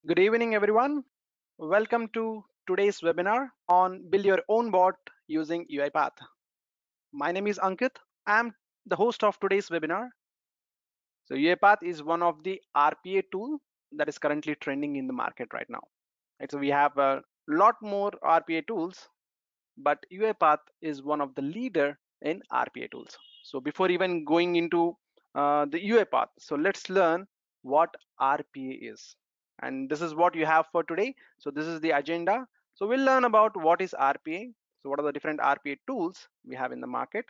Good evening, everyone. Welcome to today's webinar on Build Your Own Bot using UiPath. My name is Ankit. I'm the host of today's webinar. So UiPath is one of the RPA tool that is currently trending in the market right now. Right, so we have a lot more RPA tools, but UiPath is one of the leader in RPA tools. So before even going into the UiPath, so let's learn what RPA is. And this is what you have for today. So this is the agenda. So we'll learn about what is RPA. So what are the different RPA tools we have in the market,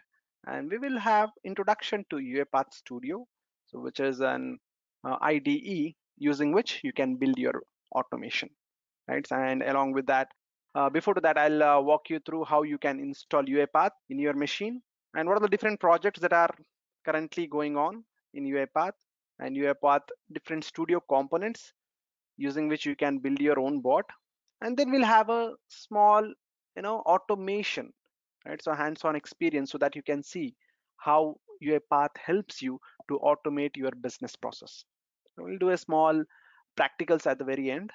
and we will have introduction to UiPath Studio, so which is an IDE using which you can build your automation, right? And along with that, before that, I'll walk you through how you can install UiPath in your machine and what are the different projects that are currently going on in UiPath and UiPath different studio components using which you can build your own bot. And then we'll have a small, automation, right? So hands-on experience so that you can see how UiPath helps you to automate your business process. So we'll do a small practicals at the very end.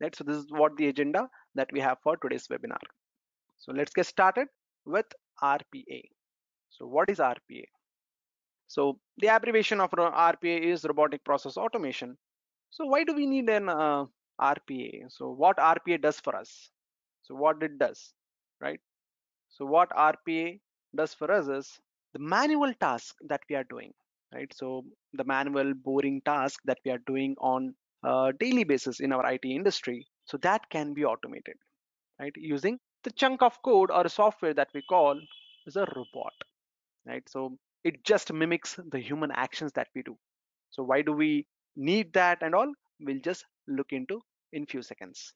Right, so this is what the agenda that we have for today's webinar. So let's get started with RPA. So what is RPA? So the abbreviation of RPA is robotic process automation. So why do we need an RPA? So what RPA does for us? So what it does, right? So what RPA does for us is the manual task that we are doing, right? So the manual boring task that we are doing on a daily basis in our IT industry, so that can be automated, right? Using the chunk of code or software that we call is a robot, right? So it just mimics the human actions that we do. So why do we need that and all? We'll just look into in few seconds,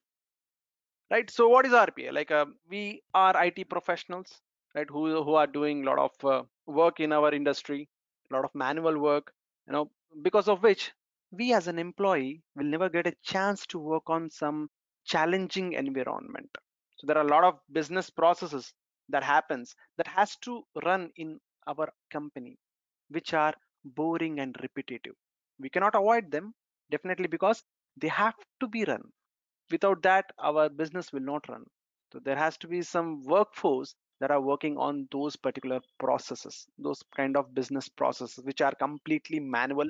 right? So what is RPA? Like we are IT professionals, right? Who are doing a lot of work in our industry, a lot of manual work, because of which we as an employee will never get a chance to work on some challenging environment. So there are a lot of business processes that happens that has to run in our company, which are boring and repetitive. We cannot avoid them, definitely, because they have to be run. Without that, our business will not run. So there has to be some workforce that are working on those particular processes, those kind of business processes which are completely manual,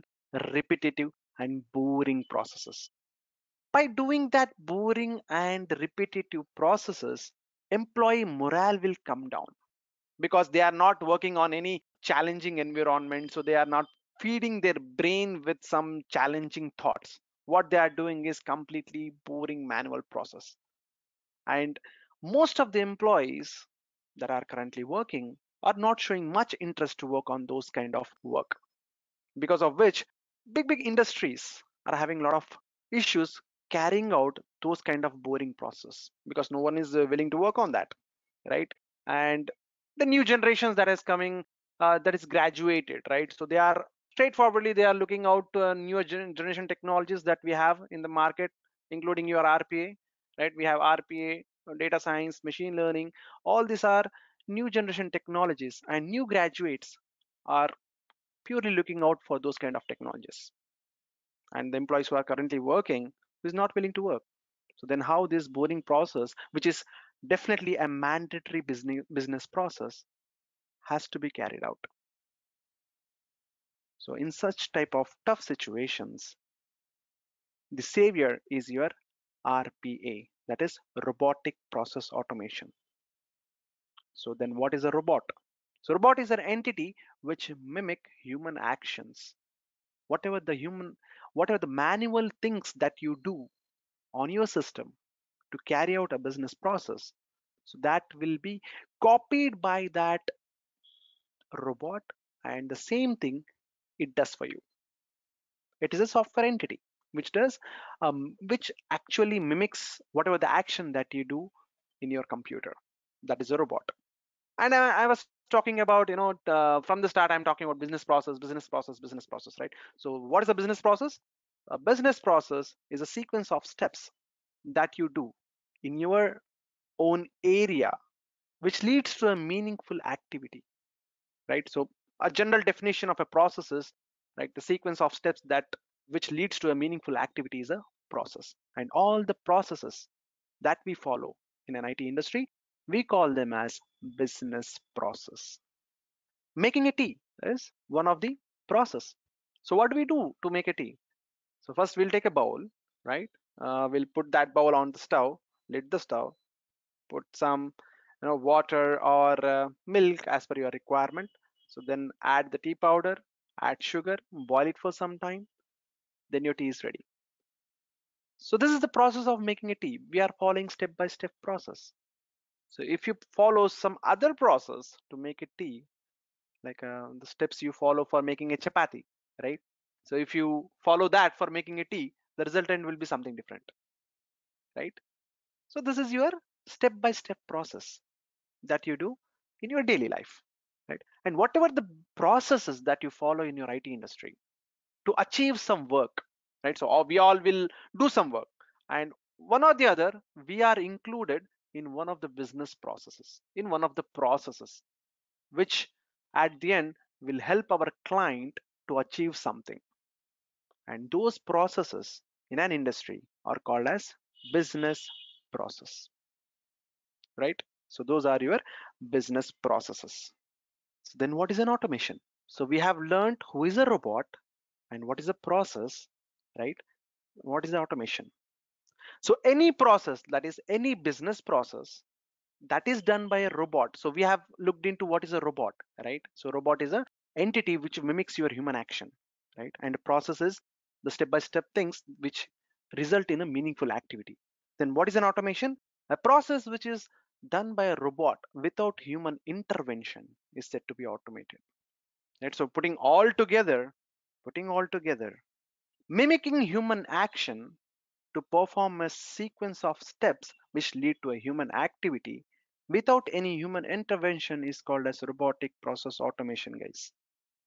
repetitive, and boring processes. By doing that boring and repetitive processes, employee morale will come down because they are not working on any challenging environment, so they are not feeding their brain with some challenging thoughts. What they are doing is completely boring manual process. And most of the employees that are currently working are not showing much interest to work on those kind of work, because of which big industries are having a lot of issues carrying out those kind of boring process because no one is willing to work on that, right? And the new generations that is coming, that is graduated, right? So they are straightforwardly they are looking out newer generation technologies that we have in the market, including your RPA, right? We have RPA, data science, machine learning. All these are new generation technologies, and new graduates are purely looking out for those kind of technologies. And the employees who are currently working is not willing to work. So then how this boring process, which is definitely a mandatory business process, has to be carried out. So in such type of tough situations, the savior is your RPA, that is robotic process automation. So then what is a robot? So robot is an entity which mimic human actions. Whatever the human, whatever the manual things that you do on your system to carry out a business process, so that will be copied by that robot, and the same thing it does for you. It is a software entity which does which actually mimics whatever the action that you do in your computer. That is a robot. And I was talking about, from the start I'm talking about business process, business process, business process, right? So what is a business process? A business process is a sequence of steps that you do in your own area which leads to a meaningful activity, right? So a general definition of a process is, right, the sequence of steps that which leads to a meaningful activity is a process. And all the processes that we follow in an IT industry, we call them as business process. Making a tea is one of the process. So what do we do to make a tea? So first we'll take a bowl, right? We'll put that bowl on the stove, lit the stove, put some water or milk as per your requirement. So then add the tea powder, add sugar, boil it for some time, then your tea is ready. So this is the process of making a tea. We are following step by step process. So if you follow some other process to make a tea, like the steps you follow for making a chapati, right? So if you follow that for making a tea, the resultant will be something different, right? So this is your step by step process that you do in your daily life, right? And whatever the processes that you follow in your IT industry to achieve some work, right? So we all will do some work, and one or the other, we are included in one of the business processes, in one of the processes, which at the end will help our client to achieve something. And those processes in an industry are called as business process, right? So those are your business processes. So then what is an automation? So we have learned who is a robot and what is a process, right? What is the automation? So any process, that is any business process that is done by a robot. So we have looked into what is a robot, right? So robot is a entity which mimics your human action, right? And a process is the step-by-step things which result in a meaningful activity. Then what is an automation? A process which is done by a robot without human intervention is said to be automated, right? So putting all together, mimicking human action to perform a sequence of steps which lead to a human activity without any human intervention is called as robotic process automation, guys.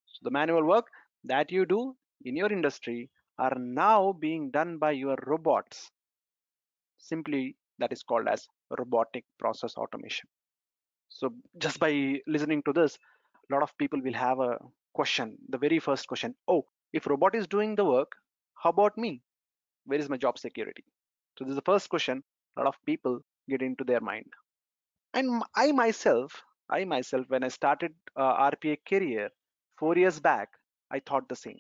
So the manual work that you do in your industry are now being done by your robots. Simply that is called as robotic process automation. So just by listening to this, a lot of people will have a question. The very first question, oh, if robot is doing the work, how about me? Where is my job security? So this is the first question a lot of people get into their mind. And I myself, when I started RPA career 4 years back, I thought the same,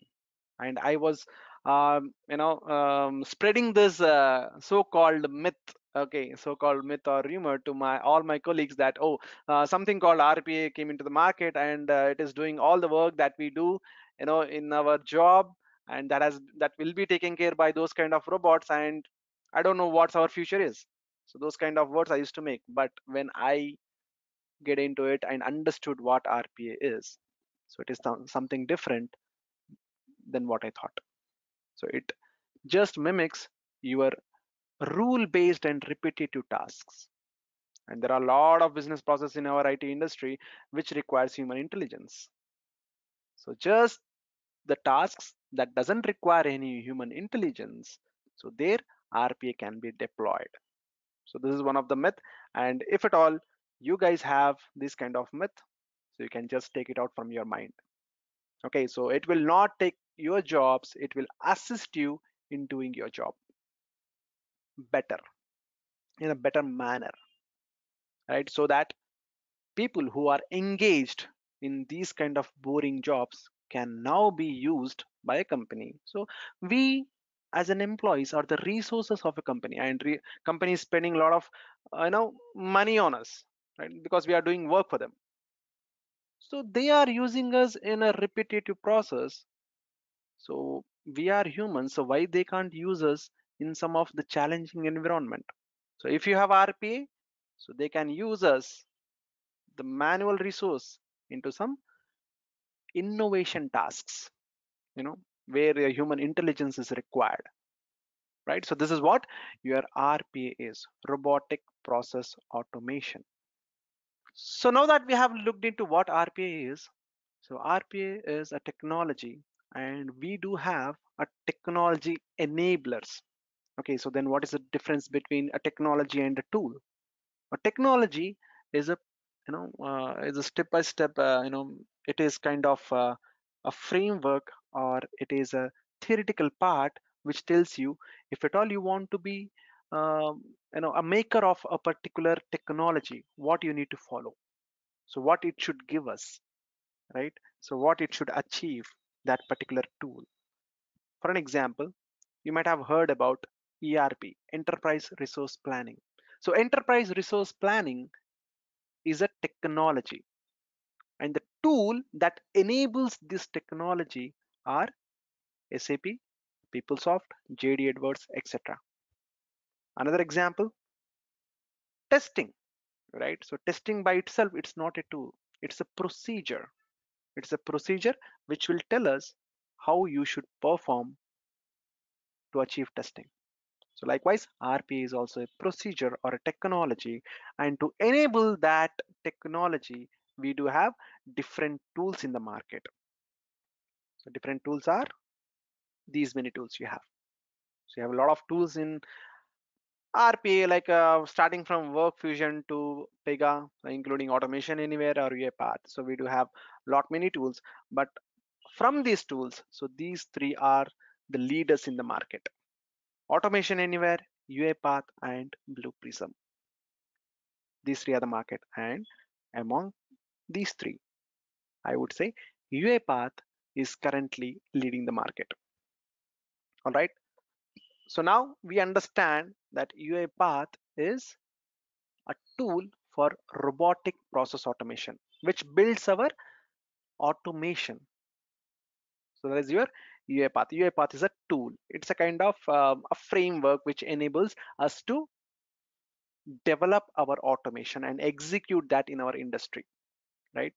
and I was, spreading this so-called myth. Okay, so-called myth or rumor to my all my colleagues that something called RPA came into the market and it is doing all the work that we do, in our job, and that will be taken care by those kind of robots, and I don't know what our future is. So those kind of words I used to make, but when I get into it and understood what RPA is, so it is something different than what I thought. So it just mimics your rule-based and repetitive tasks. And there are a lot of business processes in our IT industry which requires human intelligence. So just the tasks that doesn't require any human intelligence, so there RPA can be deployed. So this is one of the myth, and if at all you guys have this kind of myth, so you can just take it out from your mind. Okay, so it will not take your jobs, it will assist you in doing your job better, in a better manner, right? So that people who are engaged in these kind of boring jobs can now be used by a company. So we as an employees are the resources of a company, and company is spending a lot of money on us, right? Because we are doing work for them. So they are using us in a repetitive process. So we are humans, so why they can't use us in some of the challenging environment? So if you have RPA, so they can use us, the manual resource, into some innovation tasks, where a human intelligence is required, right? So this is what your RPA is, robotic process automation. So now that we have looked into what RPA is, so RPA is a technology, and we do have a technology enablers. Okay, so then what is the difference between a technology and a tool? A technology is a step by step, it is kind of a framework, or it is a theoretical part which tells you if at all you want to be a maker of a particular technology, what you need to follow. So what it should give us, right? So what it should achieve, that particular tool. For an example, you might have heard about ERP, Enterprise Resource Planning. So Enterprise Resource Planning is a technology, and the tool that enables this technology are SAP, PeopleSoft, JD Edwards, etc. Another example, testing, right? So testing by itself, it's not a tool, it's a procedure. It's a procedure which will tell us how you should perform to achieve testing. So likewise, RPA is also a procedure or a technology, and to enable that technology, we do have different tools in the market. So different tools are these many tools you have. So you have a lot of tools in RPA, like starting from Work Fusion to Pega, including Automation Anywhere or UiPath. So we do have lot many tools, but from these tools, so these three are the leaders in the market: Automation Anywhere, UiPath, and Blue Prism. These three are the market, and among these three, I would say UiPath is currently leading the market. All right. So now we understand that UiPath is a tool for robotic process automation, which builds our automation. So that is your UiPath. UiPath is a tool. It's a kind of a framework which enables us to develop our automation and execute that in our industry, right?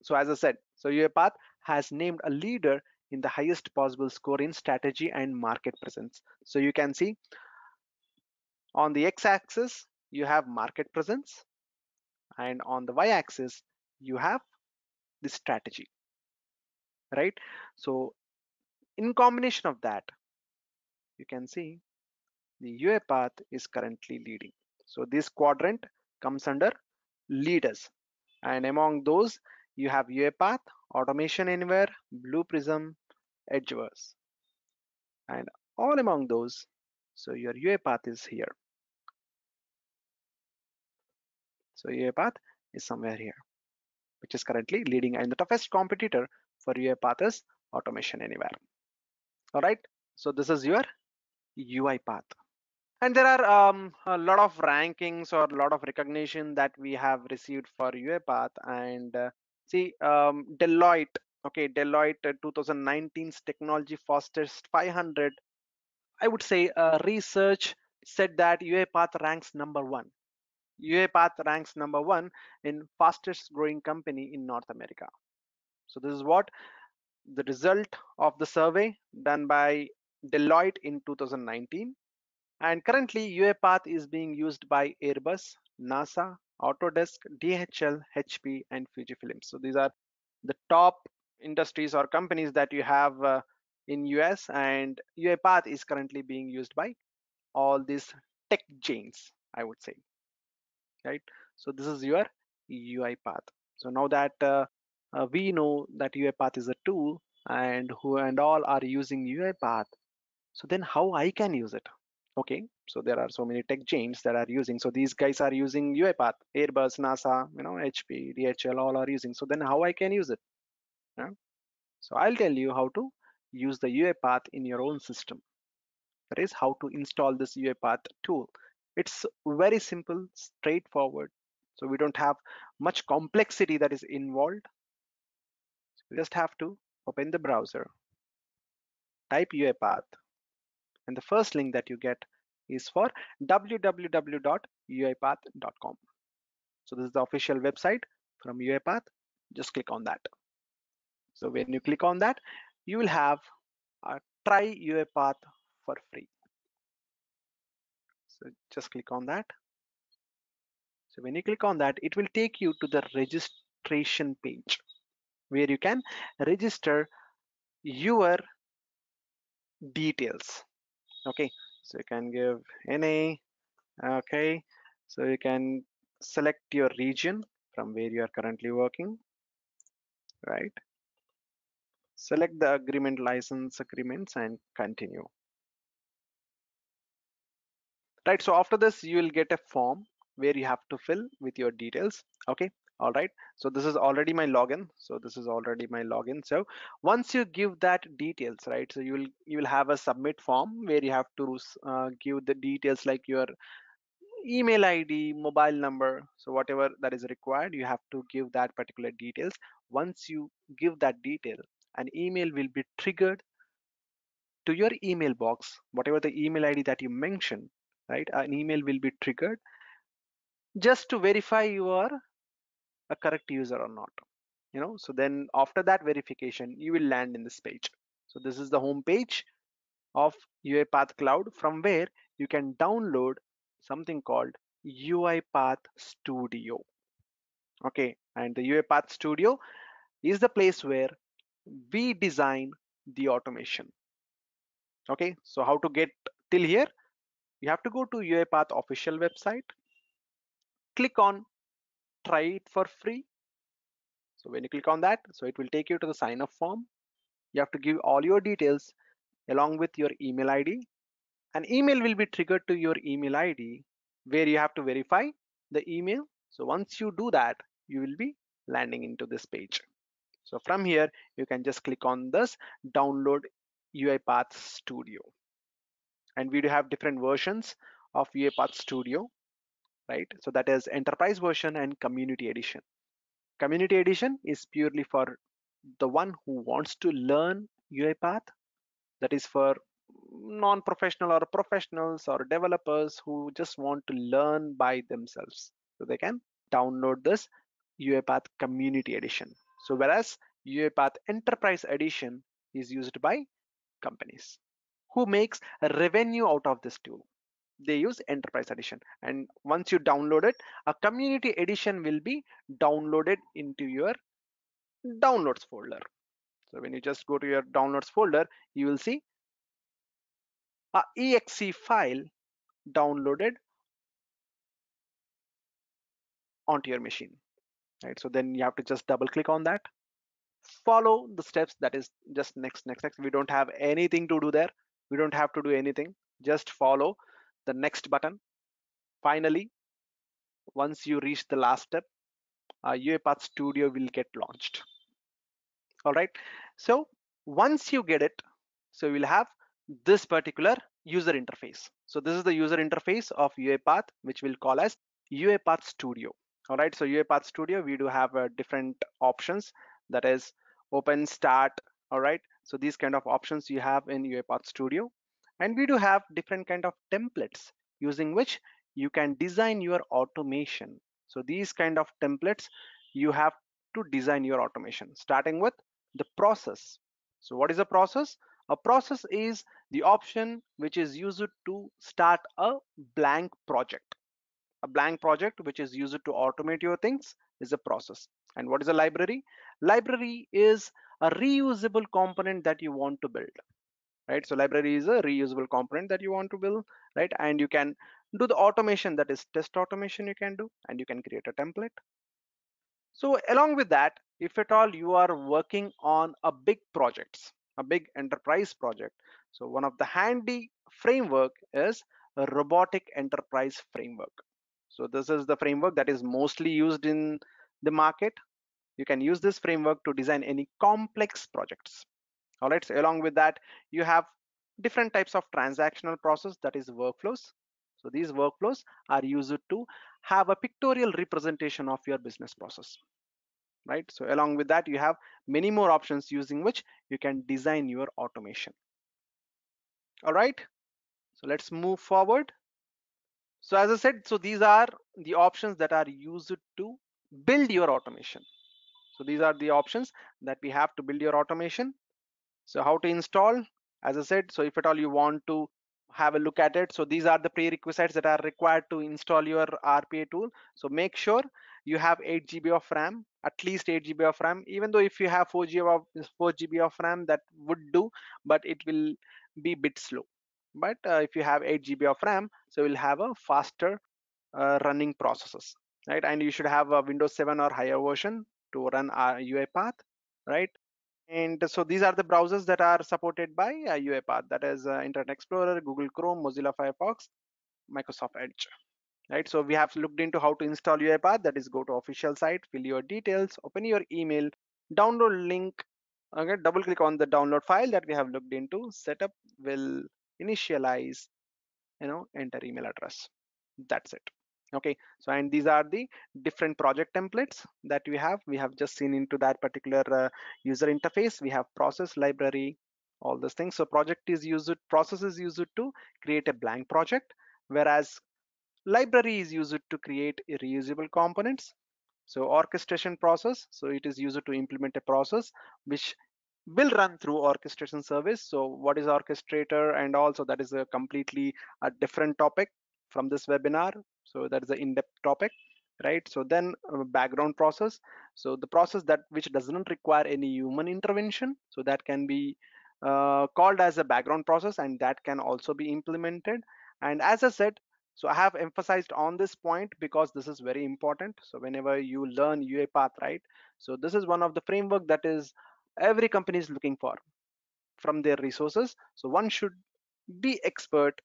So as I said, so UiPath has named a leader in the highest possible score in strategy and market presence. So you can see on the x-axis, you have market presence, and on the y-axis, you have the strategy, right? So in combination of that, you can see the UiPath is currently leading. So this quadrant comes under leaders, and among those, you have UiPath, Automation Anywhere, Blue Prism, Edgeverse, and all among those, so your UiPath is here. So UiPath is somewhere here, which is currently leading, and the toughest competitor for UiPath is Automation Anywhere. All right, so this is your UiPath. And there are a lot of rankings or a lot of recognition that we have received for UiPath. And see, Deloitte, okay, Deloitte 2019's Technology Fastest 500, I would say research said that UiPath ranks number one. UiPath ranks number one in fastest growing company in North America. So this is what the result of the survey done by Deloitte in 2019. And currently UiPath is being used by Airbus, NASA, Autodesk, DHL, HP, and Fujifilm. So these are the top industries or companies that you have in US, and UiPath is currently being used by all these tech giants, I would say, right? So this is your UiPath. So now that we know that UiPath is a tool, and who and all are using UiPath, so then how I can use it? Okay, so there are so many tech giants that are using. So these guys are using UiPath, Airbus, NASA, HP, DHL, all are using. So then how I can use it? Yeah? So I'll tell you how to use the UiPath in your own system. That is how to install this UiPath tool. It's very simple, straightforward. So we don't have much complexity that is involved. So you just have to open the browser, type UiPath, and the first link that you get is for www.uipath.com. So this is the official website from UiPath. Just click on that. So when you click on that, you will have a try UiPath for free. So just click on that. So when you click on that, it will take you to the registration page where you can register your details. Okay, so you can give NA. Okay, so you can select your region from where you are currently working, right? Select the agreement license agreements and continue. Right, so after this you will get a form where you have to fill with your details. Okay, all right, so this is already my login. So once you give that details, right, so you will have a submit form where you have to give the details like your email ID, mobile number, so whatever that is required, you have to give that particular details. Once you give that detail, an email will be triggered to your email box, whatever the email ID that you mentioned, right? An email will be triggered just to verify you are a correct user or not. So then after that verification, you will land in this page. So this is the home page of UiPath Cloud, from where you can download something called UiPath Studio. Okay, and the UiPath Studio is the place where we design the automation. Okay, so how to get till here? You have to go to UiPath official website, click on try it for free. So when you click on that, so it will take you to the sign up form. You have to give all your details along with your email ID. An email will be triggered to your email ID where you have to verify the email. So once you do that, you will be landing into this page. So from here, you can just click on this download UiPath Studio. And we do have different versions of UiPath Studio, right? So that is enterprise version and community edition. Community edition is purely for the one who wants to learn UiPath. That is for non-professional or professionals or developers who just want to learn by themselves. So they can download this UiPath Community Edition. So whereas UiPath Enterprise Edition is used by companies who makes a revenue out of this tool. They use Enterprise Edition, and once you download it, a Community Edition will be downloaded into your downloads folder. So when you just go to your downloads folder, you will see a exe file downloaded onto your machine, right? So then you have to just double click on that, follow the steps, that is just next. We don't have anything to do there. We don't have to do anything, just follow the next button. Finally, once you reach the last step, UiPath Studio will get launched. All right, so once you get it, so we'll have this particular user interface. So this is the user interface of UiPath, which we'll call as UiPath Studio. All right, so UiPath Studio, we do have different options, that is open, start. All right, so these kind of options you have in UiPath Studio, and we do have different kind of templates using which you can design your automation. So these kind of templates you have to design your automation, starting with the process. So what is a process? A process is the option which is used to start a blank project. A blank project which is used to automate your things is a process. And what is a library? Library is a reusable component that you want to build, right? So library is a reusable component that you want to build, right? And you can do the automation, that is test automation you can do, and you can create a template. So along with that, if at all you are working on a big projects, a big enterprise project, so one of the handy framework is a robotic enterprise framework. So this is the framework that is mostly used in the market. You can use this framework to design any complex projects. All right, so along with that, you have different types of transactional process, that is workflows. So these workflows are used to have a pictorial representation of your business process, right? So along with that, you have many more options using which you can design your automation. All right, so let's move forward. So as I said, so these are the options that are used to build your automation. So these are the options that we have to build your automation. So how to install? As I said, so if at all you want to have a look at it, so these are the prerequisites that are required to install your RPA tool. So make sure you have 8 GB of RAM, at least 8 GB of RAM. Even though if you have 4 GB of RAM, that would do, but it will be a bit slow. But if you have 8 GB of RAM, so you'll have a faster running processes, right? And you should have a Windows 7 or higher version to run UiPath, right? And so these are the browsers that are supported by UiPath, that is Internet Explorer, Google Chrome, Mozilla Firefox, Microsoft Edge. Right, so we have looked into how to install UiPath. That is, go to official site, fill your details, open your email, download link. Okay, double click on the download file that we have looked into. Setup will initialize, enter email address. That's it. Okay, so and these are the different project templates that we have just seen into that particular user interface. We have process, library, all those things. So project is used, process is used to create a blank project, whereas library is used to create reusable components. So orchestration process, so it is used to implement a process which will run through orchestration service. So what is orchestrator, and also that is a completely a different topic from this webinar. So that is an in-depth topic, right? So then background process, so the process that which doesn't require any human intervention, so that can be called as a background process, and that can also be implemented. And as I said, so I have emphasized on this point because this is very important. So whenever you learn UiPath, right, so this is one of the framework that is every company is looking for from their resources. So one should be expert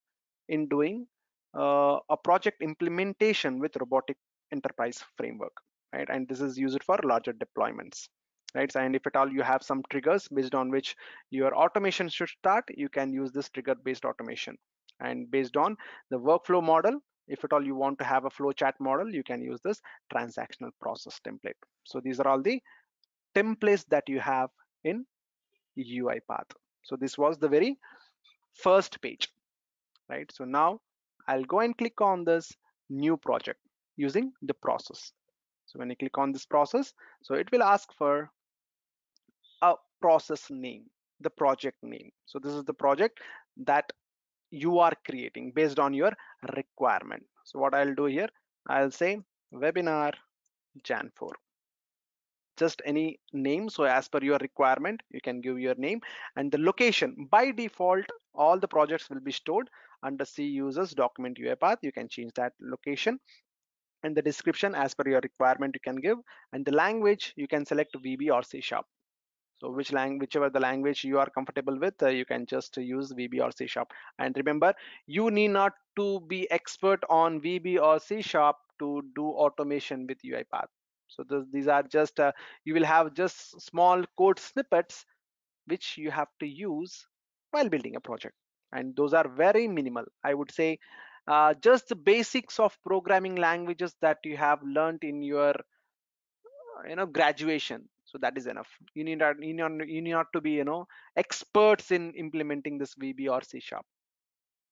in doing a project implementation with robotic enterprise framework, right? And this is used for larger deployments, right? And if at all you have some triggers based on which your automation should start, you can use this trigger based automation. And based on the workflow model, if at all you want to have a flow chart model, you can use this transactional process template. So these are all the templates that you have in UiPath. So this was the very first page, right? So now I'll go and click on this new project using the process. So when you click on this process, so it will ask for a process name, the project name. So this is the project that you are creating based on your requirement. So what I'll do here, I'll say webinar Jan 4. Just any name. So as per your requirement, you can give your name and the location. By default, all the projects will be stored under C users document UiPath. You can change that location, and the description as per your requirement you can give, and the language you can select VB or C sharp. So whichever the language you are comfortable with, you can just use VB or C sharp. And remember, you need not to be expert on VB or C sharp to do automation with UiPath. So these are just, you will have just small code snippets which you have to use while building a project. And those are very minimal. I would say just the basics of programming languages that you have learned in your graduation, so that is enough. You need not to be experts in implementing this VB or C sharp.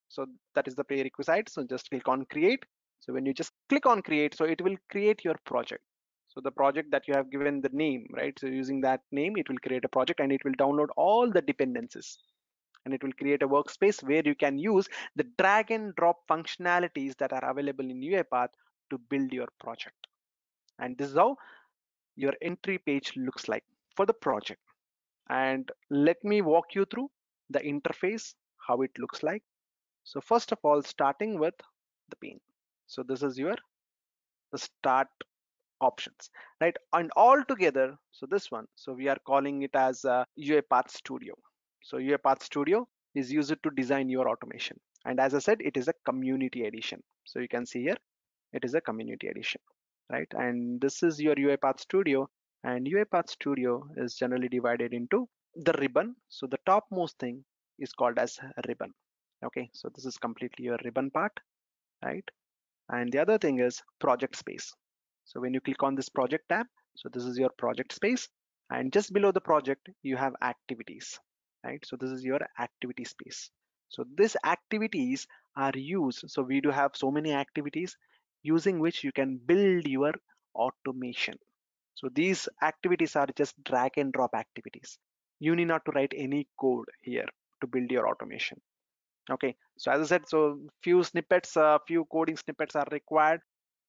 So that is the prerequisite. So just click on create. So when you just click on create, so it will create your project. So the project that you have given the name, right? So using that name, it will create a project and it will download all the dependencies, and it will create a workspace where you can use the drag and drop functionalities that are available in UiPath to build your project. And this is how your entry page looks like for the project. And let me walk you through the interface, how it looks like. So first of all, starting with the pane. So this is the start options, right? And all together, so this one, so we are calling it as UiPath Studio. So UiPath Studio is used to design your automation. And as I said, it is a community edition. So you can see here, it is a community edition, right? And this is your UiPath Studio, and UiPath Studio is generally divided into the ribbon. So the topmost thing is called as ribbon. Okay, so this is completely your ribbon part, right? And the other thing is project space. So when you click on this project tab, so this is your project space, and just below the project you have activities, right? So this is your activity space. So these activities are used, so we do have so many activities using which you can build your automation. So these activities are just drag and drop activities. You need not to write any code here to build your automation. Okay, so as I said, so few snippets, few coding snippets are required,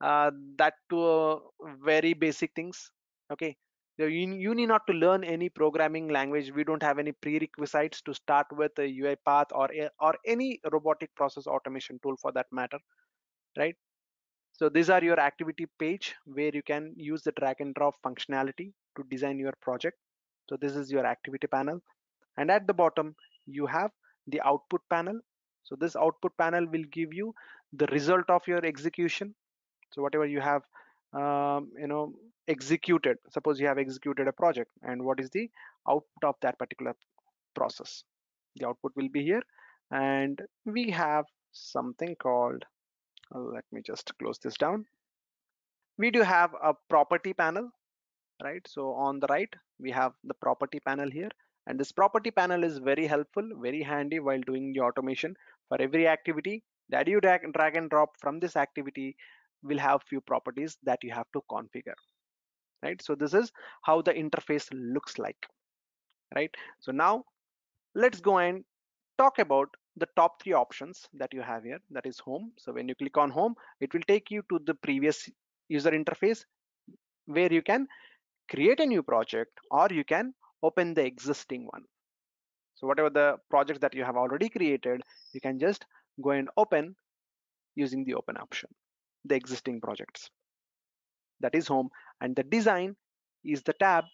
that to very basic things. Okay, so you need not to learn any programming language. We don't have any prerequisites to start with a UiPath or any robotic process automation tool for that matter, right? So these are your activity page where you can use the drag and drop functionality to design your project. So this is your activity panel, and at the bottom you have the output panel. So this output panel will give you the result of your execution. So whatever you have executed, suppose you have executed a project, and what is the output of that particular process, the output will be here. And we have something called, let me just close this down. We do have a property panel, right? So on the right we have the property panel here, and this property panel is very helpful, very handy while doing the automation. For every activity that you drag and drop from this activity will have few properties that you have to configure, right? So this is how the interface looks like, right? So now let's go and talk about the top three options that you have here. That is home. So when you click on home, it will take you to the previous user interface where you can create a new project or you can open the existing one. So whatever the projects that you have already created, you can just go and open using the open option, the existing projects. That is home. And the design is the tab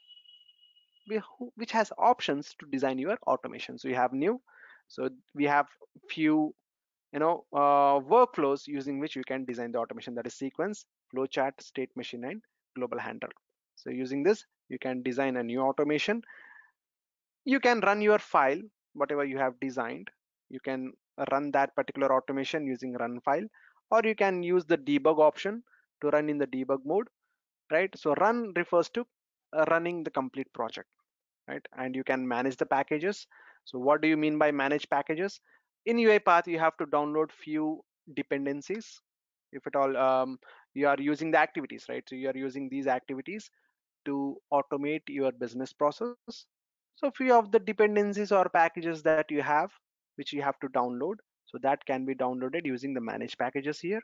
which has options to design your automation. So you have new, so we have few workflows using which you can design the automation. That is sequence, flowchart, state machine, and global handler. So using this you can design a new automation. You can run your file, whatever you have designed. You can run that particular automation using run file, or you can use the debug option to run in the debug mode, right? So run refers to running the complete project, right? And you can manage the packages. So what do you mean by manage packages? In UiPath you have to download few dependencies, if at all you are using the activities, right? So you are using these activities to automate your business process. So few of the dependencies or packages that you have, which you have to download, so that can be downloaded using the manage packages here.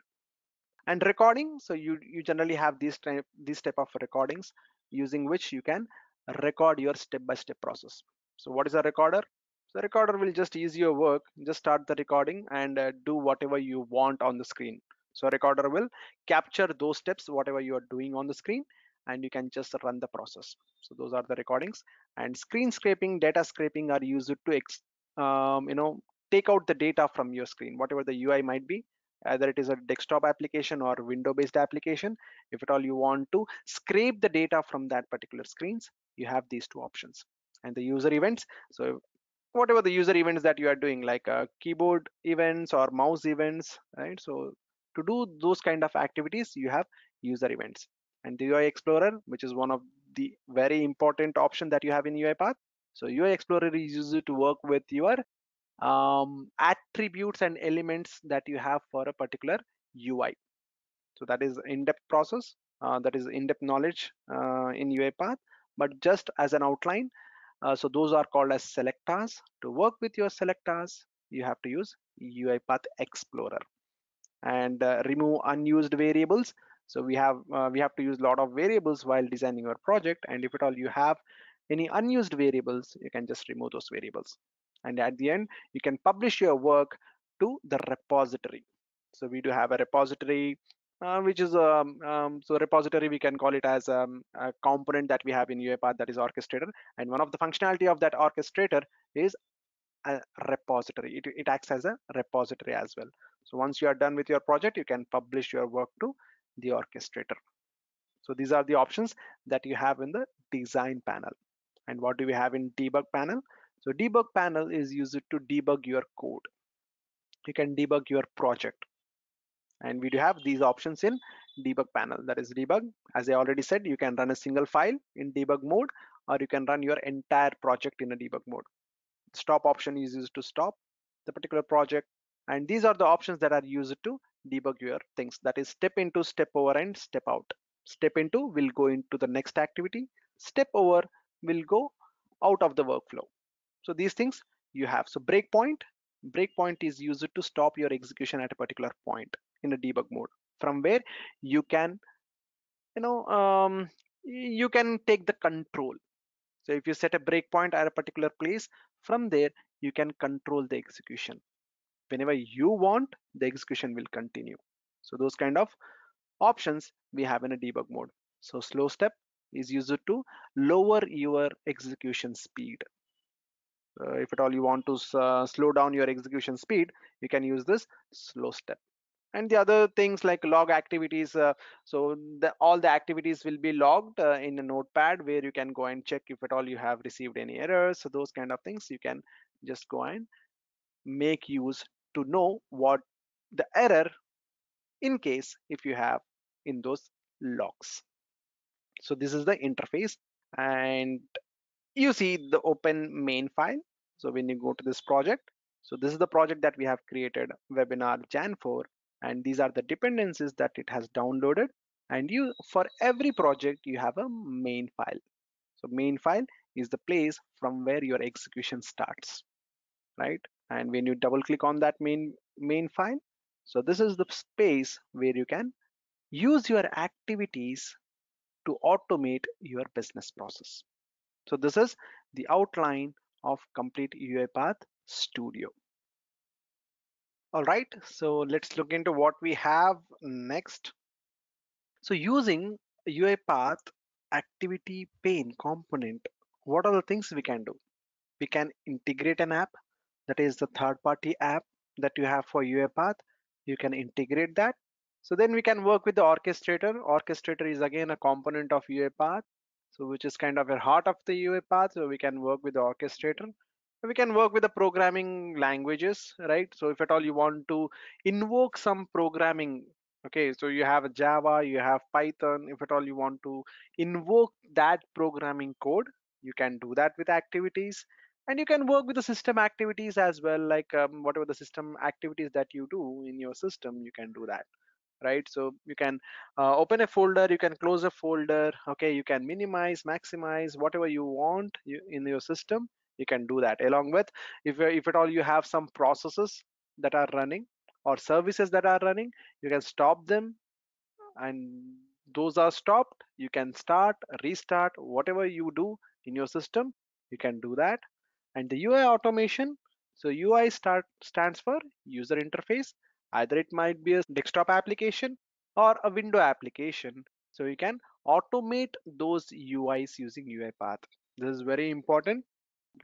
And recording, so you generally have these type of recordings using which you can record your step-by-step process. So what is a recorder? So recorder will just ease your work. Just start the recording and do whatever you want on the screen. So recorder will capture those steps whatever you are doing on the screen, and you can just run the process. So those are the recordings. And screen scraping, data scraping are used to take out the data from your screen, whatever the UI might be, either it is a desktop application or window based application. If at all you want to scrape the data from that particular screens, you have these two options. And the user events, so whatever the user events that you are doing, like keyboard events or mouse events, right? So to do those kind of activities you have user events. And the UI explorer, which is one of the very important option that you have in UiPath. So UI explorer is used to work with your attributes and elements that you have for a particular UI. So that is in-depth process, that is in-depth knowledge in UiPath. But just as an outline, so those are called as selectors. To work with your selectors, you have to use UiPath Explorer. And remove unused variables. So we have to use a lot of variables while designing your project, and if at all you have any unused variables, you can just remove those variables. And at the end you can publish your work to the repository. So we do have a repository, which is so repository we can call it as a component that we have in UiPath, that is orchestrator. And one of the functionality of that orchestrator is a repository. It acts as a repository as well. So once you are done with your project, you can publish your work to the orchestrator. So these are the options that you have in the design panel. And what do we have in debug panel? So debug panel is used to debug your code. You can debug your project, and we do have these options in debug panel. That is debug, as I already said, you can run a single file in debug mode, or you can run your entire project in a debug mode. Stop option is used to stop the particular project. And these are the options that are used to debug your things. That is step into, step over, and step out. Step into will go into the next activity. Step over will go out of the workflow. So these things you have. So breakpoint is used to stop your execution at a particular point in a debug mode, from where you can you know you can take the control. So if you set a breakpoint at a particular place, from there you can control the execution. Whenever you want, the execution will continue. So those kind of options we have in a debug mode. So slow step, is used to lower your execution speed. If at all you want to slow down your execution speed, you can use this slow step. And the other things like log activities, so all the activities will be logged in a notepad where you can go and check if at all you have received any errors. So those kind of things you can just go and make use to know what the error in case if you have in those logs. So this is the interface, and you see the open main file. So when you go to this project, so this is the project that we have created, webinar Jan 4, and these are the dependencies that it has downloaded. And you, for every project, you have a main file. So main file is the place from where your execution starts, right? And when you double click on that main file, so this is the space where you can use your activities to automate your business process. So this is the outline of complete UiPath Studio. All right, so let's look into what we have next. So using UiPath activity pane component, what are the things we can do? We can integrate an app, that is the third-party app that you have for UiPath. You can integrate that. So then we can work with the orchestrator. Orchestrator is again a component of UiPath, so which is kind of a heart of the UiPath. So we can work with the orchestrator. We can work with the programming languages, right? So if at all you want to invoke some programming, okay, so you have Java, you have Python. If at all you want to invoke that programming code, you can do that with activities. And you can work with the system activities as well, like whatever the system activities that you do in your system, you can do that, right? So you can open a folder, you can close a folder, okay, you can minimize, maximize, whatever you want in your system, you can do that. Along with, if at all you have some processes that are running or services that are running, you can stop them, and those are stopped, you can start, restart, whatever you do in your system, you can do that. And the UI automation, so UI stands for user interface. Either it might be a desktop application or a window application. So you can automate those UIs using UiPath. This is very important.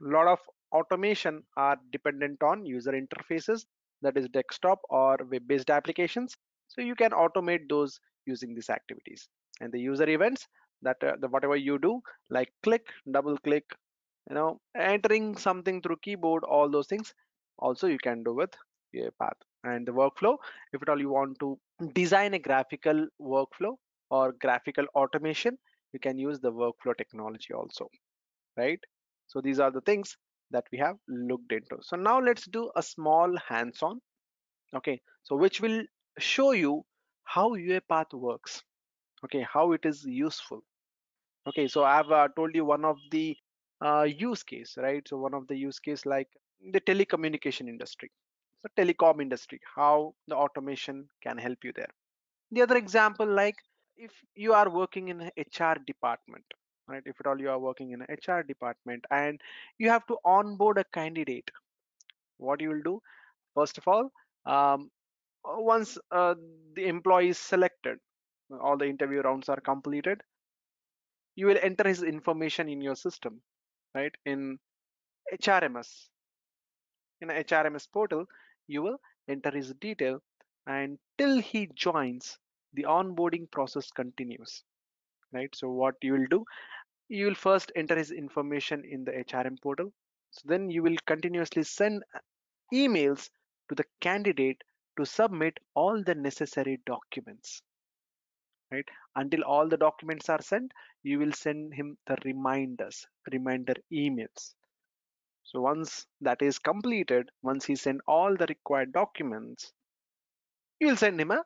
A lot of automation are dependent on user interfaces, that is desktop or web-based applications. So you can automate those using these activities. And the user events, that the whatever you do, like click, double click, entering something through keyboard, all those things also you can do with UiPath. And the workflow, if at all you want to design a graphical workflow or graphical automation, you can use the workflow technology also, right? So these are the things that we have looked into. So now let's do a small hands-on, okay, so which will show you how UiPath works, okay, how it is useful. Okay, so I've told you one of the use case, right? So one of the use case, like the telecommunication industry, so telecom industry, how the automation can help you there. The other example, like if you are working in a HR department, right? If at all you are working in a HR department and you have to onboard a candidate, what you will do? First of all, once the employee is selected, all the interview rounds are completed, you will enter his information in your system, right? In HRMS, in a HRMS portal, you will enter his detail, and till he joins, the onboarding process continues, right? So what you will do, you will first enter his information in the HRM portal. So then you will continuously send emails to the candidate to submit all the necessary documents, right? Until all the documents are sent, you will send him the reminder emails. So once that is completed, once he sent all the required documents, you will send him a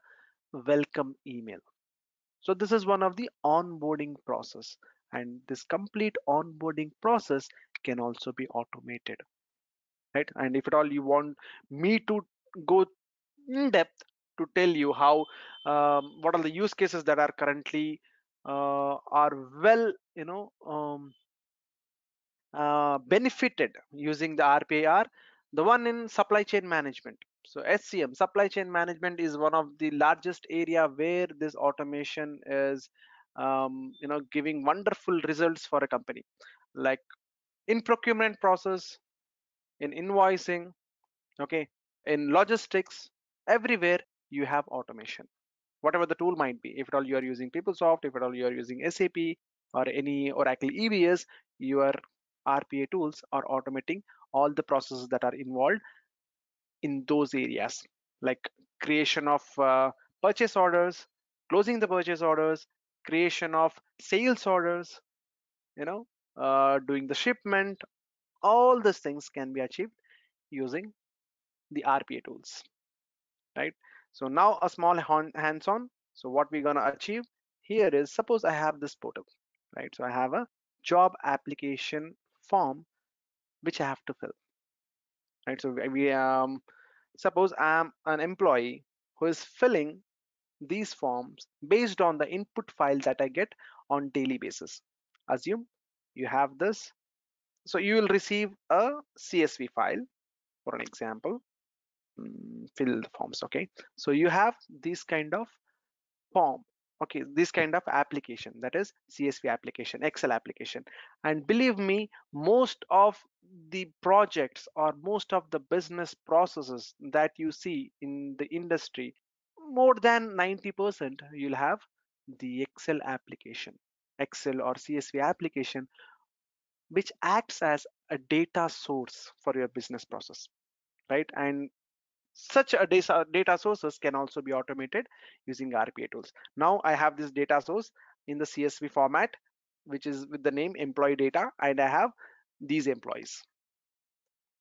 welcome email. So this is one of the onboarding process, and this complete onboarding process can also be automated, right? And if at all you want me to go in depth to tell you how what are the use cases that are currently are well, benefited using the RPA, the one in supply chain management. So SCM, supply chain management, is one of the largest area where this automation is giving wonderful results for a company, like in procurement process, in invoicing, okay, in logistics, everywhere you have automation. Whatever the tool might be, if at all you are using PeopleSoft, if at all you are using SAP or any Oracle EBS, your RPA tools are automating all the processes that are involved in those areas, like creation of purchase orders, closing the purchase orders, creation of sales orders, doing the shipment. All these things can be achieved using the RPA tools, right? So now a small hands-on. So what we're gonna achieve here is, suppose I have this portal, right? So I have a job application form which I have to fill, right? So we suppose I'm an employee who is filling these forms based on the input file that I get on daily basis. Assume you have this, so you will receive a CSV file for an example. Fill the forms, okay? So you have this kind of form, okay, this kind of application, that is CSV application, Excel application. And believe me, most of the projects or most of the business processes that you see in the industry, more than 90% you'll have the Excel application, Excel or CSV application, which acts as a data source for your business process, right? And such a data sources can also be automated using RPA tools. Now I have this data source in the CSV format, which is with the name employee data, and I have these employees.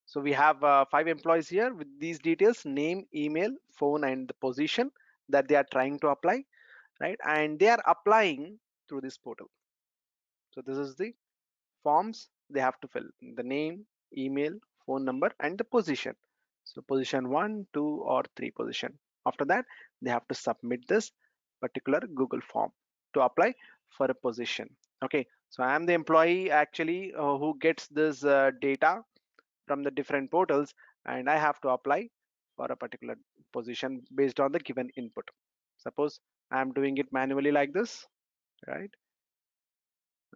So we have 5 employees here with these details: name, email, phone, and the position that they are trying to apply, right? And they are applying through this portal. So this is the forms they have to fill: the name, email, phone number, and the position. So position 1, 2, or 3 position. After that, they have to submit this particular Google form to apply for a position. Okay, so I am the employee actually who gets this data from the different portals, and I have to apply for a particular position based on the given input. Suppose I'm doing it manually like this, right?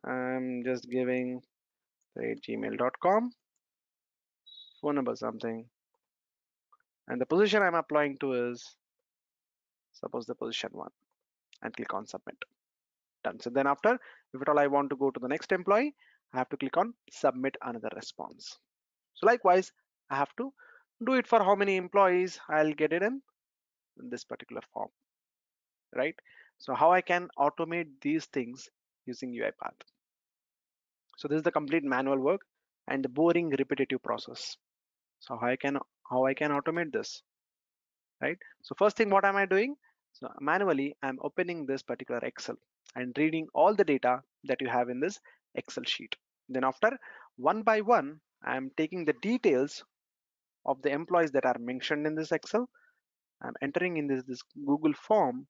I'm just giving gmail.com, phone number something, and the position I'm applying to is, suppose, the position 1, and click on submit. Done. So then after, if at all I want to go to the next employee, I have to click on submit another response. So likewise, I have to do it for how many employees. I'll get it in this particular form, right? So how I can automate these things using UiPath. So this is the complete manual work and the boring repetitive process. So how I can automate this, right? So first thing, what am I doing? So manually, I'm opening this particular Excel and reading all the data that you have in this Excel sheet. Then after, one by one, I'm taking the details of the employees that are mentioned in this Excel. I'm entering in this Google form,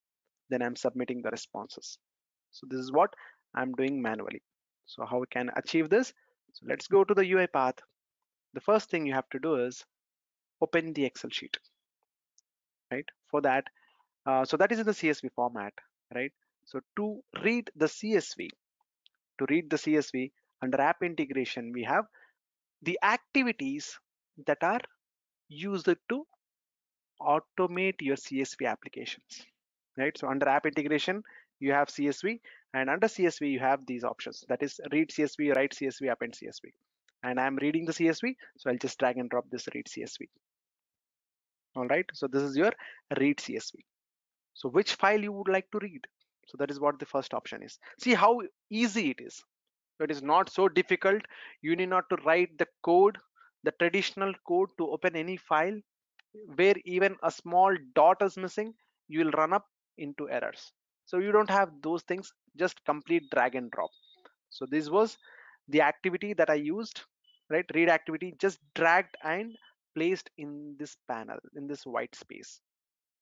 then I'm submitting the responses. So this is what I'm doing manually. So how we can achieve this? So let's go to the UiPath. The first thing you have to do is open the Excel sheet, right? For that, so that is in the CSV format, right? So to read the CSV, under app integration, we have the activities that are used to automate your CSV applications, right? So under app integration, you have CSV, and under CSV, you have these options. That is read CSV, write CSV, append CSV. And I'm reading the CSV, so I'll just drag and drop this read CSV. All right, so this is your read CSV. So which file you would like to read? So that is what the first option is. See how easy it is. It is not so difficult. You need not to write the code, the traditional code to open any file where even a small dot is missing, you will run up into errors. So you don't have those things, just complete drag and drop. So this was the activity that I used, right? Read activity, just dragged and placed in this panel, in this white space.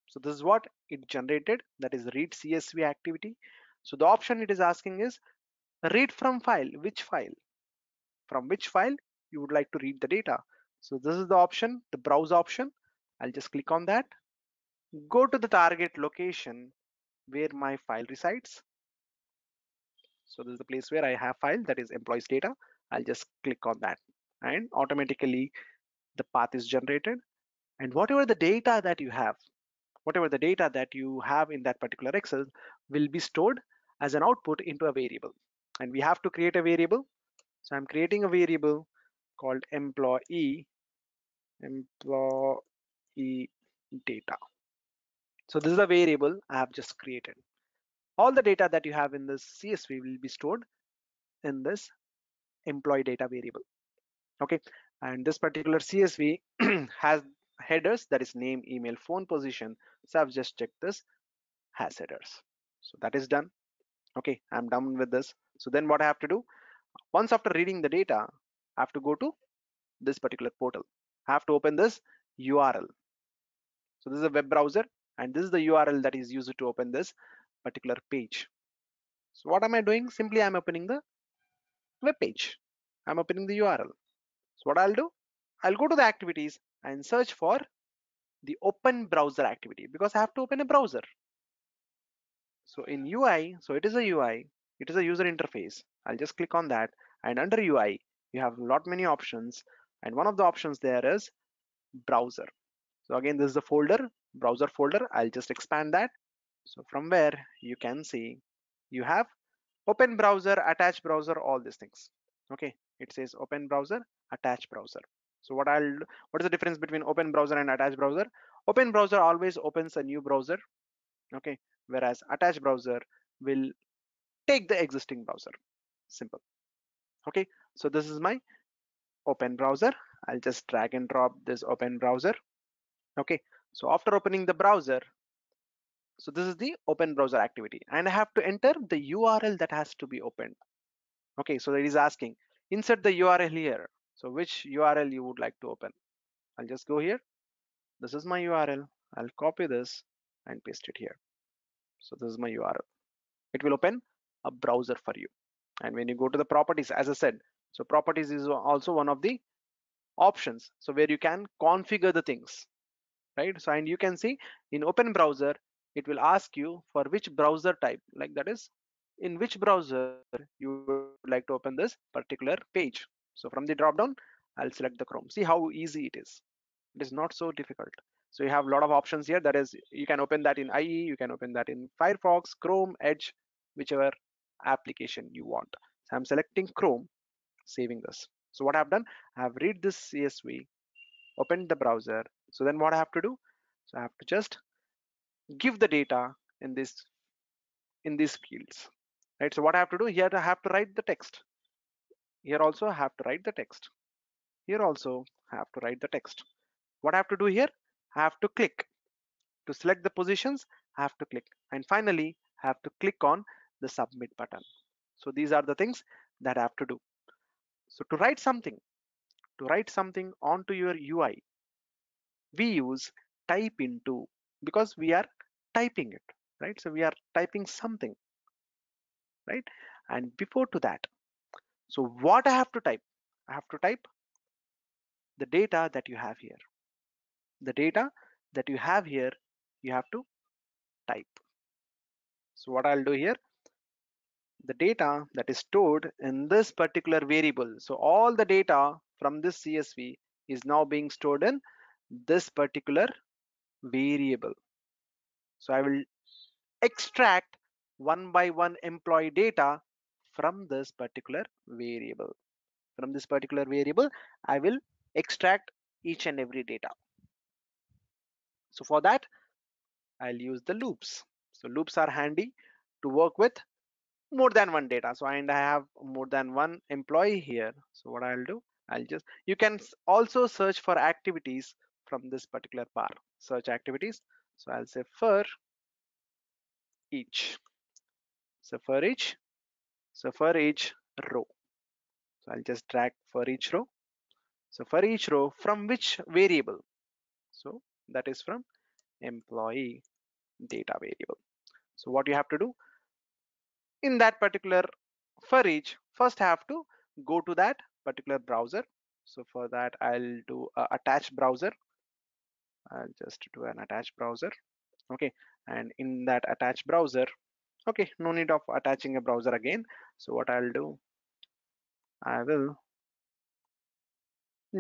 So this is what it generated, that is read CSV activity. So the option it is asking is read from file. Which file? From which file you would like to read the data? So this is the option, the browse option. I'll just click on that. Go to the target location where my file resides. So this is the place where I have file, that is employees data. I'll just click on that, and automatically the path is generated. And whatever the data that you have, in that particular Excel will be stored as an output into a variable. And we have to create a variable. So I'm creating a variable called employee data. So this is a variable I have just created. All the data that you have in this CSV will be stored in this employee data variable. Okay, and this particular CSV has headers, that is name, email, phone, position. So I've just checked this has headers. So that is done. Okay, I'm done with this. So then what I have to do, once after reading the data, I have to go to this particular portal. I have to open this URL. So this is a web browser, and this is the URL that is used to open this particular page. So what am I doing? Simply I'm opening the web page. I'm opening the URL. So what I'll do, I'll go to the activities and search for the open browser activity, because I have to open a browser. So in UI, so it is a UI, it is a user interface. I'll just click on that, and under UI, you have a lot many options, and one of the options there is browser. So again, this is the folder, browser folder. I'll just expand that. So from where you can see, you have open browser, attached browser, all these things. Okay, it says open browser, attached browser. So what is the difference between open browser and attached browser? Open browser always opens a new browser. Okay, whereas attached browser will take the existing browser. Simple. Okay, so this is my open browser. I'll just drag and drop this open browser. Okay, so after opening the browser, so this is the open browser activity, and I have to enter the URL that has to be opened. Okay, so it is asking insert the URL here. So which URL you would like to open? I'll just go here. This is my URL. I'll copy this and paste it here. So this is my URL. It will open a browser for you. And when you go to the properties, as I said, so properties is also one of the options. So where you can configure the things, right? So and you can see in open browser, it will ask you for which browser type, like that is in which browser you would like to open this particular page. So from the drop down, I'll select the Chrome. See how easy it is. It is not so difficult. So you have a lot of options here. That is, you can open that in IE, you can open that in Firefox, Chrome, Edge, whichever application you want. So I'm selecting Chrome, saving this. So what I've done, I have read this CSV, opened the browser. So then what I have to do? So I have to just give the data in these fields, right? So what I have to do here, I have to write the text. Here also I have to write the text. Here also I have to write the text. What I have to do here, I have to click to select the positions. I have to click, and finally I have to click on the submit button. So these are the things that I have to do. So to write something onto your UI, we use type into, because we are typing it, right? So we are typing something, right? And before to that, so what I have to type? I have to type the data that you have here. The data that you have here, you have to type. So what I'll do here, the data that is stored in this particular variable. So all the data from this CSV is now being stored in this particular variable. So I will extract one by one employee data from this particular variable. From this particular variable, I will extract each and every data. So for that, I'll use the loops. So loops are handy to work with more than one data. So and I have more than one employee here. So what I'll do, you can also search for activities from this particular bar, search activities. So I'll say for each. So for each, row. So I'll just drag for each row. So for each row, from which variable? So that is from employee data variable. So what you have to do in that particular for each, first I have to go to that particular browser. So for that, I'll do a attached browser. I'll just do an attached browser. Okay, and in that attached browser, Okay, no need of attaching a browser again. So what I'll do, I will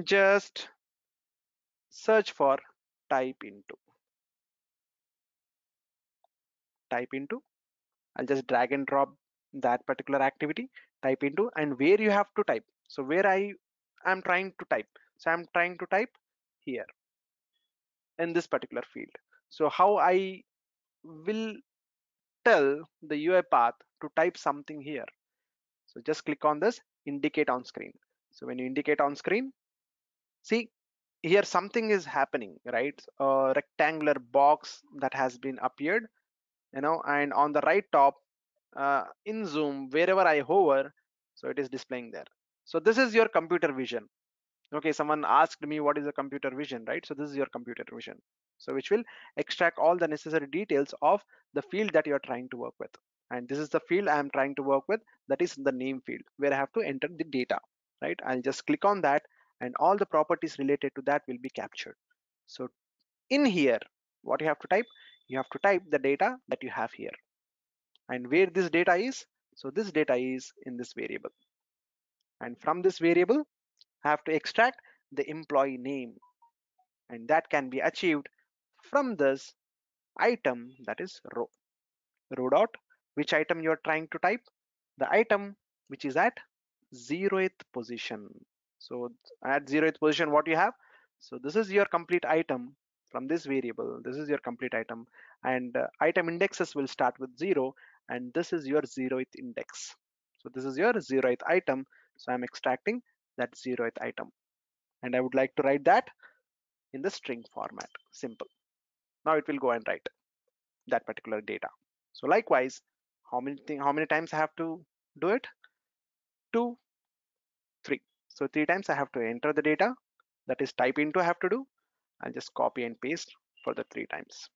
just search for type into, type into. I'll just drag and drop that particular activity, type into, and where you have to type. So where I am trying to type. So I'm trying to type here in this particular field. So how I will tell the UiPath to type something here. So just click on this, indicate on screen. So when you indicate on screen, see here something is happening, right? A rectangular box that has been appeared, and on the right top, in zoom, wherever I hover, so it is displaying there. So this is your computer vision. Okay, someone asked me what is a computer vision, right? So this is your computer vision, so which will extract all the necessary details of the field that you're trying to work with. And this is the field I am trying to work with, that is the name field, where I have to enter the data, right? I'll just click on that, and all the properties related to that will be captured. So in here, what you have to type, you have to type the data that you have here, and where this data is. So this data is in this variable, and from this variable I have to extract the employee name, and that can be achieved from this item, that is row dot, which item you're trying to type, the item which is at 0th position. So at 0th position, what you have, so this is your complete item. From this variable, this is your complete item, and item indexes will start with 0, and this is your 0th index. So this is your 0th item, so I'm extracting that 0th item, and I would like to write that in the string format. Simple. Now it will go and write that particular data. So likewise, how many times I have to do it? 2, 3. So 3 times I have to enter the data, that is type into I have to do. I'll just copy and paste for the 3 times.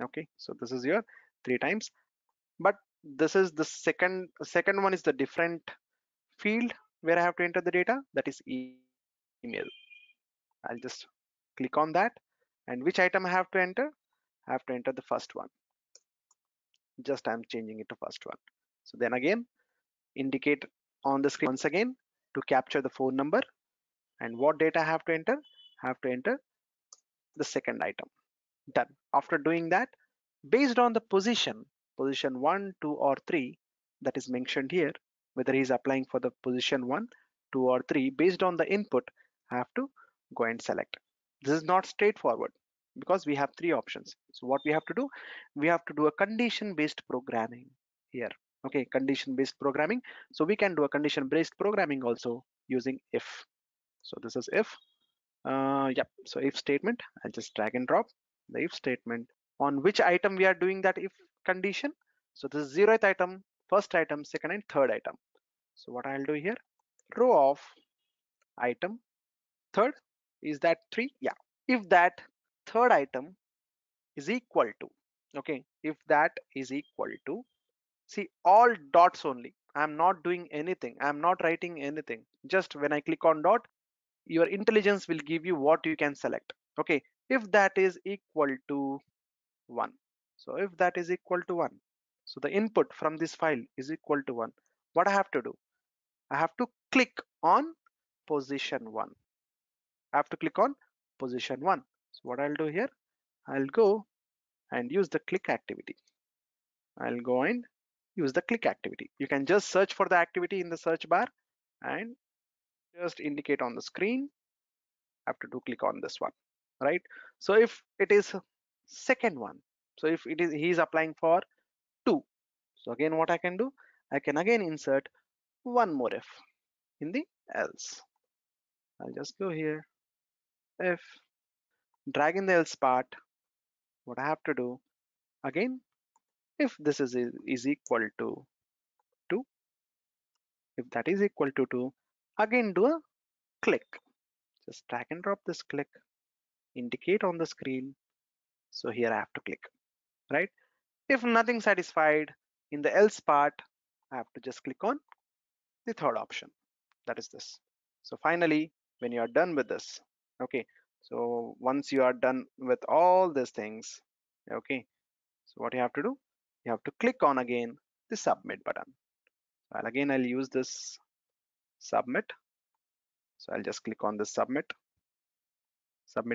Okay, so this is your 3 times, but this is the second one is the different field where I have to enter the data, that is email. I'll just click on that, and which item I have to enter? I have to enter the first one. Just I'm changing it to first one. So then again, indicate on the screen once again to capture the phone number, and what data I have to enter? I have to enter the second item. Done. After doing that, based on the position 1, 2, or 3 that is mentioned here, whether he's applying for the position 1, 2, or 3, based on the input, I have to go and select. This is not straightforward because we have 3 options. So what we have to do, we have to do a condition based programming here. Okay, condition based programming. So we can do a condition based programming also using if. So this is if. Yep. So if statement, I'll just drag and drop the if statement. On which item we are doing that if condition? So this is 0th item, first item, second and third item. So what I'll do here, row of item third, is that 3? Yeah. If that third item is equal to, okay, if that is equal to, see all dots only. I'm not doing anything. I'm not writing anything. Just when I click on dot, your intelligence will give you what you can select. Okay, if that is equal to 1. So if that is equal to 1, so the input from this file is equal to 1, what I have to do, I have to click on position 1. I have to click on position 1. So what I'll do here, I'll go and use the click activity. I'll go and use the click activity. You can just search for the activity in the search bar and just indicate on the screen. I have to do click on this one, right? So if it is second one, so if it is he is applying for 2, so again what I can do, I can again insert one more if in the else. I'll just go here, if, drag in the else part. What I have to do again, if this is equal to 2, if that is equal to 2, again do a click. Just drag and drop this click, indicate on the screen. So here I have to click, right? If nothing satisfied in the else part, I have to just click on the third option, that is this. So finally, when you are done with this, okay, so once you are done with all these things, okay, so what you have to do, you have to click on again the submit button. And again, I'll use this submit. So I'll just click on the submit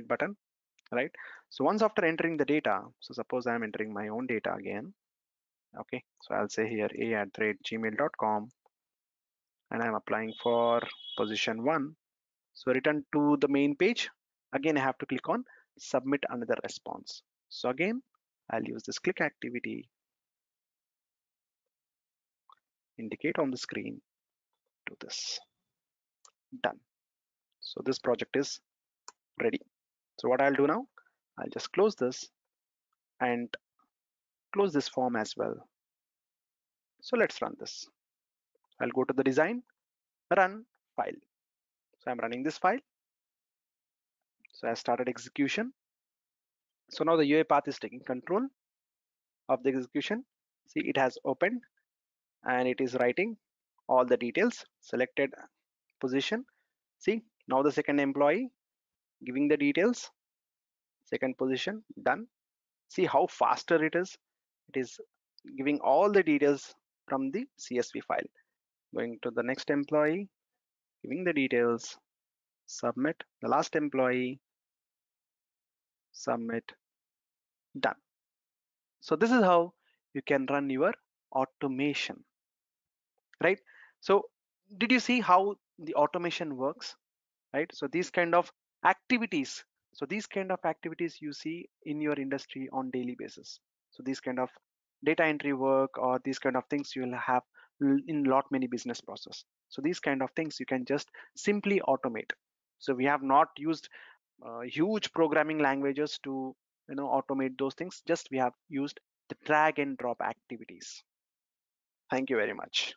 button, right? So once after entering the data, so suppose I'm entering my own data again. Okay, so I'll say here a@gmail.com, and I'm applying for position 1. So return to the main page. Again, I have to click on submit another response. So again, I'll use this click activity, indicate on the screen, do this, done. So this project is ready. So what I'll do now, I'll just close this and close this form as well. So let's run this. I'll go to the design, run file. So I'm running this file. So I started execution. So now the UiPath is taking control of the execution. See, it has opened and it is writing all the details, selected position. See, now the second employee giving the details, second position, done. See how faster it is. It is giving all the details from the CSV file. Going to the next employee, giving the details, submit. The last employee, submit, done. So this is how you can run your automation, right? So did you see how the automation works, right? So these kind of activities, you see in your industry on daily basis. So these kind of data entry work or these kind of things you will have in lot many business process. So these kind of things you can just simply automate. So we have not used huge programming languages to automate those things. Just we have used the drag and drop activities. Thank you very much.